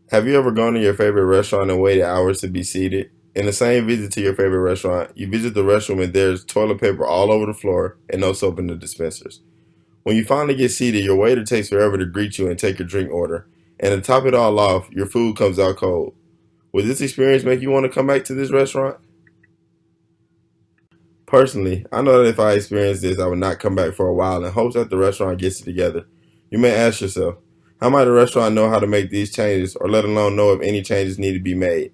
Have you ever gone to your favorite restaurant and waited hours to be seated? In the same visit to your favorite restaurant, you visit the restroom and there's toilet paper all over the floor and no soap in the dispensers. When you finally get seated, your waiter takes forever to greet you and take your drink order. And to top it all off, your food comes out cold. Would this experience make you want to come back to this restaurant? Personally, I know that if I experienced this, I would not come back for a while in hopes that the restaurant gets it together. You may ask yourself, how might a restaurant know how to make these changes or let alone know if any changes need to be made?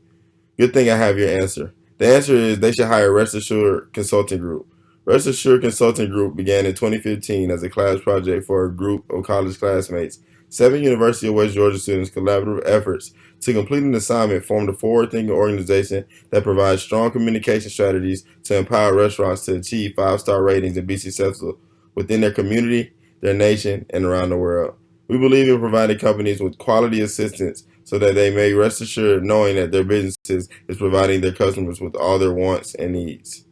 Good thing I have your answer. The answer is they should hire Rest Assured Consulting Group. Rest Assured Consulting Group began in 2015 as a class project for a group of college classmates. Seven University of West Georgia students' collaborative efforts to complete an assignment formed a forward-thinking organization that provides strong communication strategies to empower restaurants to achieve five-star ratings and be successful within their community, their nation, and around the world. We believe in providing companies with quality assistance so that they may rest assured knowing that their businesses is providing their customers with all their wants and needs.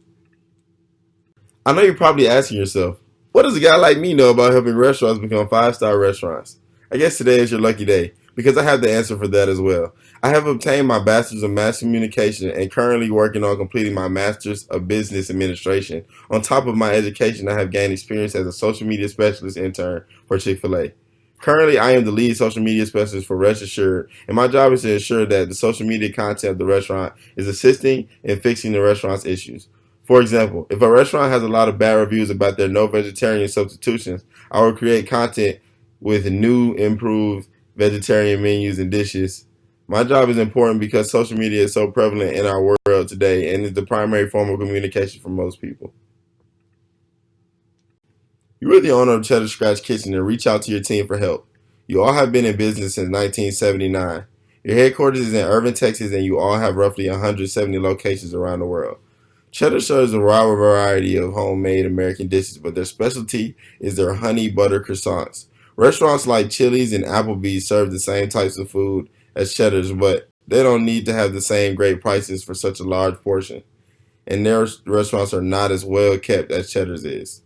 I know you're probably asking yourself, what does a guy like me know about helping restaurants become five-star restaurants? I guess today is your lucky day because I have the answer for that as well. I have obtained my Bachelor's of Mass Communication and currently working on completing my Master's of Business Administration. On top of my education, I have gained experience as a social media specialist intern for Chick-fil-A. Currently, I am the lead social media specialist for Rest Assured, and my job is to ensure that the social media content of the restaurant is assisting in fixing the restaurant's issues. For example, if a restaurant has a lot of bad reviews about their no vegetarian substitutions, I will create content with new, improved vegetarian menus and dishes. My job is important because social media is so prevalent in our world today and is the primary form of communication for most people. You are the owner of Cheddar Scratch Kitchen and reach out to your team for help. You all have been in business since 1979. Your headquarters is in Irving, Texas, and you all have roughly 170 locations around the world. Cheddar serves a wide variety of homemade American dishes, but their specialty is their honey butter croissants. Restaurants like Chili's and Applebee's serve the same types of food as Cheddar's, but they don't need to have the same great prices for such a large portion, and their restaurants are not as well kept as Cheddar's is.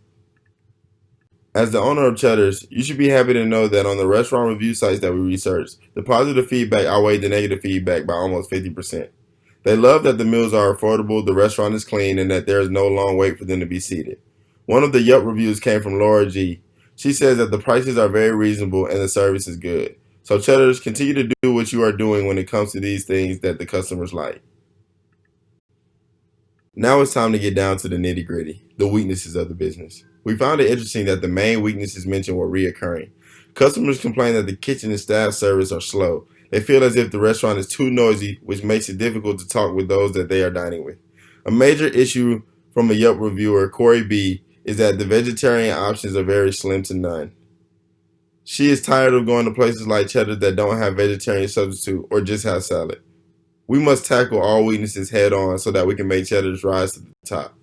As the owner of Cheddar's, you should be happy to know that on the restaurant review sites that we researched, the positive feedback outweighed the negative feedback by almost 50%. They love that the meals are affordable, the restaurant is clean, and that there is no long wait for them to be seated. One of the Yelp reviews came from Laura G. She says that the prices are very reasonable and the service is good. So Cheddar's, continue to do what you are doing when it comes to these things that the customers like. Now it's time to get down to the nitty gritty, the weaknesses of the business. We found it interesting that the main weaknesses mentioned were reoccurring. Customers complain that the kitchen and staff service are slow. They feel as if the restaurant is too noisy, which makes it difficult to talk with those that they are dining with. A major issue from a Yelp reviewer, Corey B., is that the vegetarian options are very slim to none. She is tired of going to places like Cheddar that don't have vegetarian substitute or just have salad. We must tackle all weaknesses head on so that we can make Cheddar's rise to the top.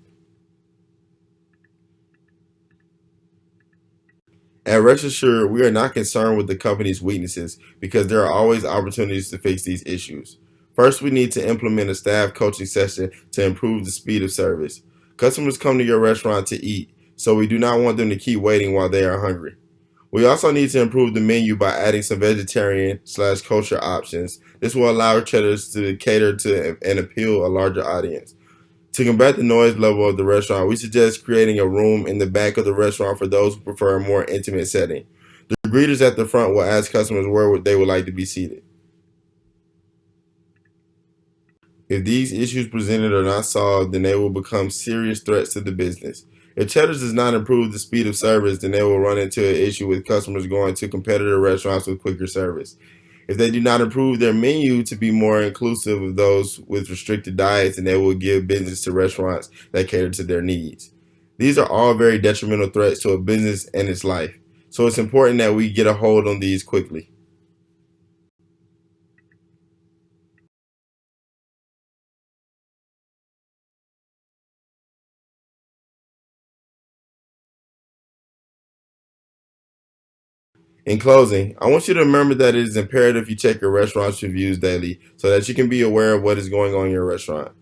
At Rest Assured, we are not concerned with the company's weaknesses because there are always opportunities to fix these issues. First, we need to implement a staff coaching session to improve the speed of service. Customers come to your restaurant to eat, so we do not want them to keep waiting while they are hungry. We also need to improve the menu by adding some vegetarian/slash kosher options. This will allow Cheddar's to cater to and appeal a larger audience. To combat the noise level of the restaurant, we suggest creating a room in the back of the restaurant for those who prefer a more intimate setting. The greeters at the front will ask customers where they would like to be seated. If these issues presented are not solved, then they will become serious threats to the business. If Cheddar's does not improve the speed of service, then they will run into an issue with customers going to competitor restaurants with quicker service. If they do not improve their menu to be more inclusive of those with restricted diets, then they will give business to restaurants that cater to their needs. These are all very detrimental threats to a business and its life. So it's important that we get a hold on these quickly. In closing, I want you to remember that it is imperative you check your restaurant's reviews daily so that you can be aware of what is going on in your restaurant.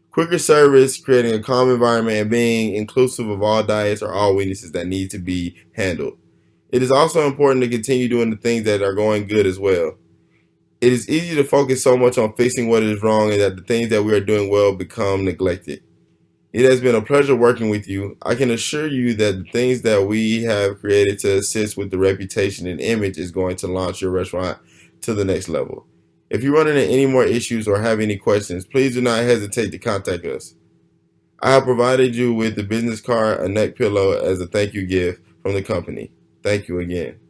Quicker service, creating a calm environment, and being inclusive of all diets are all weaknesses that need to be handled. It is also important to continue doing the things that are going good as well. It is easy to focus so much on fixing what is wrong and that the things that we are doing well become neglected. It has been a pleasure working with you. I can assure you that the things that we have created to assist with the reputation and image is going to launch your restaurant to the next level. If you run into any more issues or have any questions, please do not hesitate to contact us. I have provided you with the business card, a neck pillow as a thank you gift from the company. Thank you again.